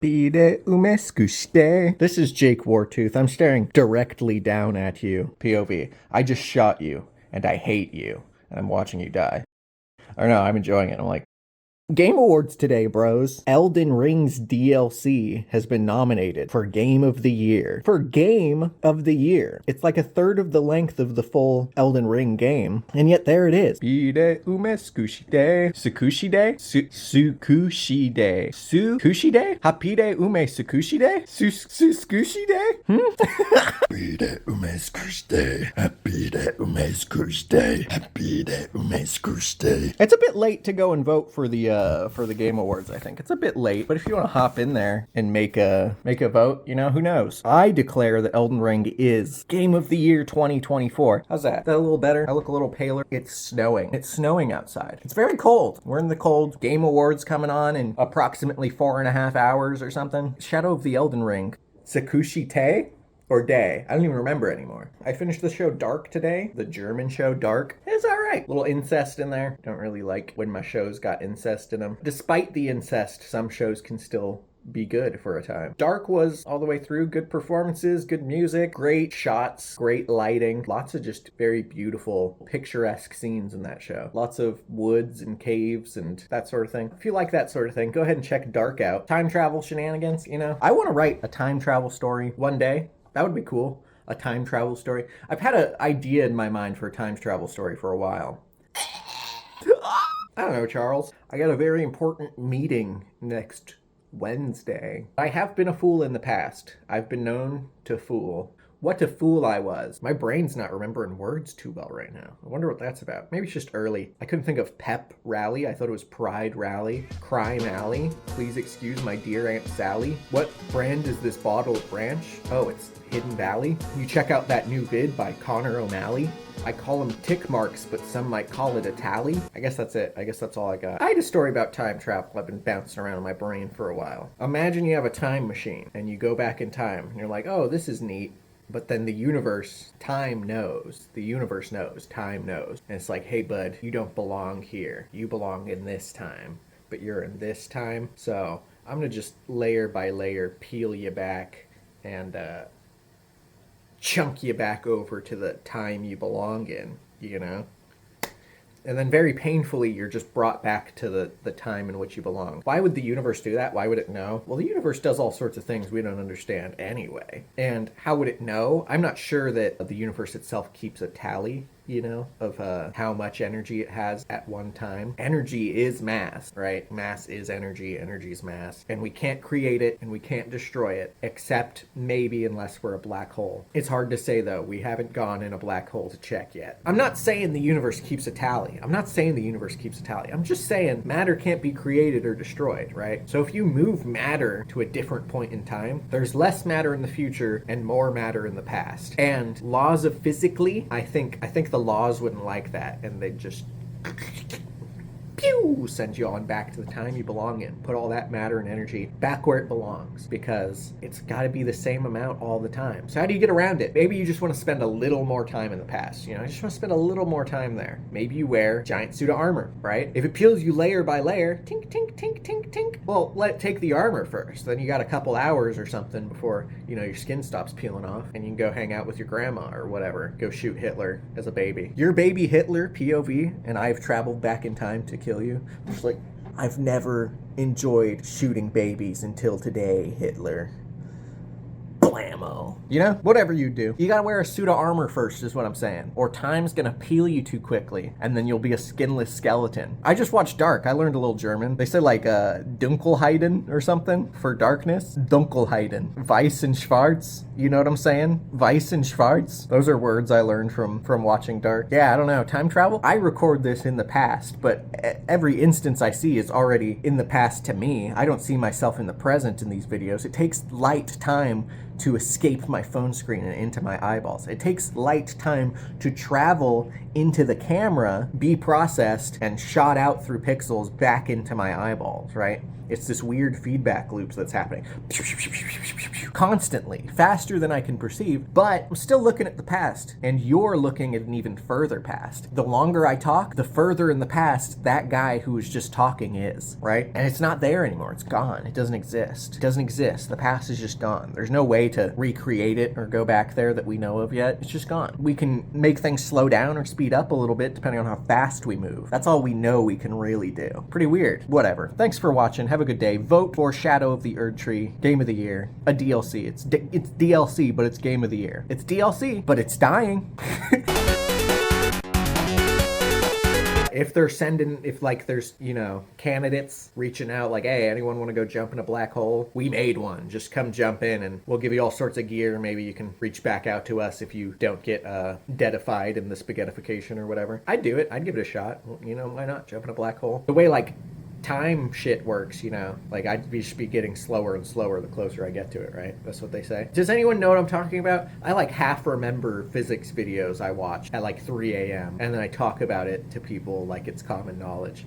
Pide umeskushite. This is Jake Wartooth. I'm staring directly down at you. POV. I just shot you, and I hate you, and I'm watching you die. Or no, I'm enjoying it. I'm like, Game Awards today, bros. Elden Ring's DLC has been nominated for Game of the Year. For Game of the Year. It's like a third of the length of the full Elden Ring game, and yet there it is. Pide umeskushite. Sukushide? Sukushide. Sukushide? Hapide ume sukushide? Sukushide? Hapide umeskushide. Hapide umeskushide. Hapide umeskushide. It's a bit late to go and vote for the Game Awards, I think. It's a bit late, but if you want to hop in there and make a vote, you know, who knows? I declare that Elden Ring is Game of the Year 2024. How's that? Is that a little better? I look a little paler. It's snowing. It's snowing outside. It's very cold. We're in the cold. Game Awards coming on in approximately 4.5 hours or something. Shadow of the Elden Ring. Sakushi Te? Or Day. I don't even remember anymore. I finished the show Dark today. The German show Dark. It's alright. Little incest in there. Don't really like when my shows got incest in them. Despite the incest, some shows can still be good for a time. Dark was all the way through. Good performances, good music, great shots, great lighting. Lots of just very beautiful, picturesque scenes in that show. Lots of woods and caves and that sort of thing. If you like that sort of thing, go ahead and check Dark out. Time travel shenanigans, you know. I want to write a time travel story one day. That would be cool. A time travel story. I've had an idea in my mind for a time travel story for a while. I don't know, Charles. I got a very important meeting next Wednesday. I have been a fool in the past. I've been known to fool. What a fool I was. My brain's not remembering words too well right now. I wonder what that's about. Maybe it's just early. I couldn't think of Pep Rally. I thought it was Pride Rally. Crime Alley. Please excuse my dear Aunt Sally. What brand is this bottle of Branch? Oh, it's Hidden Valley. You check out that new vid by Connor O'Malley. I call them tick marks, but some might call it a tally. I guess that's it. I guess that's all I got. I had a story about time travel I've been bouncing around in my brain for a while. Imagine you have a time machine and you go back in time and you're like, oh, this is neat. But then the universe, time knows. The universe knows. Time knows. And it's like, hey, bud, you don't belong here. You belong in this time. But you're in this time. So I'm going to just layer by layer peel you back and chunk you back over to the time you belong in, you know? And then very painfully, you're just brought back to the time in which you belong. Why would the universe do that? Why would it know? Well, the universe does all sorts of things we don't understand anyway. And how would it know? I'm not sure that the universe itself keeps a tally, you know, of how much energy it has at one time. Energy is mass, right? Mass is energy, energy is mass. And we can't create it and we can't destroy it, except maybe unless we're a black hole. It's hard to say though, we haven't gone in a black hole to check yet. I'm not saying the universe keeps a tally. I'm not saying the universe keeps a tally. I'm just saying matter can't be created or destroyed, right? So if you move matter to a different point in time, there's less matter in the future and more matter in the past. And laws of physically, I think the laws wouldn't like that, and they'd just pew, send you on back to the time you belong in. Put all that matter and energy back where it belongs, because it's got to be the same amount all the time. So how do you get around it? Maybe you just want to spend a little more time in the past. You know, I just want to spend a little more time there. Maybe you wear a giant suit of armor, right? If it peels you layer by layer, tink, tink, tink, tink, tink. Well, take the armor first. Then you got a couple hours or something before, you know, your skin stops peeling off, and you can go hang out with your grandma or whatever. Go shoot Hitler as a baby. Your baby Hitler, POV, and I've traveled back in time to kill you. Just like, I've never enjoyed shooting babies until today, Hitler. Blammo. You know, whatever you do, you gotta wear a suit of armor first is what I'm saying. Or time's gonna peel you too quickly, and then you'll be a skinless skeleton. I just watched Dark. I learned a little German. They say like Dunkelheiten or something for darkness. Dunkelheiten. Weiß and Schwarz. You know what I'm saying? Weiß and Schwarz. Those are words I learned from watching Dark. Yeah, I don't know. Time travel? I record this in the past, but every instance I see is already in the past to me. I don't see myself in the present in these videos. It takes light time to escape my phone screen and into my eyeballs. It takes light time to travel into the camera, be processed, and shot out through pixels back into my eyeballs, right? It's this weird feedback loops that's happening constantly, faster than I can perceive, but I'm still looking at the past, and you're looking at an even further past. The longer I talk, the further in the past that guy who was just talking is, right? And it's not there anymore. It's gone. It doesn't exist. It doesn't exist. The past is just gone. There's no way to recreate it or go back there that we know of yet. It's just gone. We can make things slow down or speed up a little bit depending on how fast we move. That's all we know we can really do. Pretty weird. Whatever. Thanks for watching. Have a good day. Vote for Shadow of the Erd Tree, Game of the Year, a DLC. It's DLC, but it's Game of the Year. It's DLC, but it's dying. If they're sending, if like there's, you know, candidates reaching out like, hey, anyone want to go jump in a black hole? We made one. Just come jump in and we'll give you all sorts of gear. Maybe you can reach back out to us if you don't get deadified in the spaghettification or whatever. I'd do it. I'd give it a shot. You know, why not? Jump in a black hole. The way like time shit works, you know, like I'd just be getting slower and slower the closer I get to it, right? That's what they say. Does anyone know what I'm talking about? I like half remember physics videos I watch at like 3 a.m. and then I talk about it to people like it's common knowledge.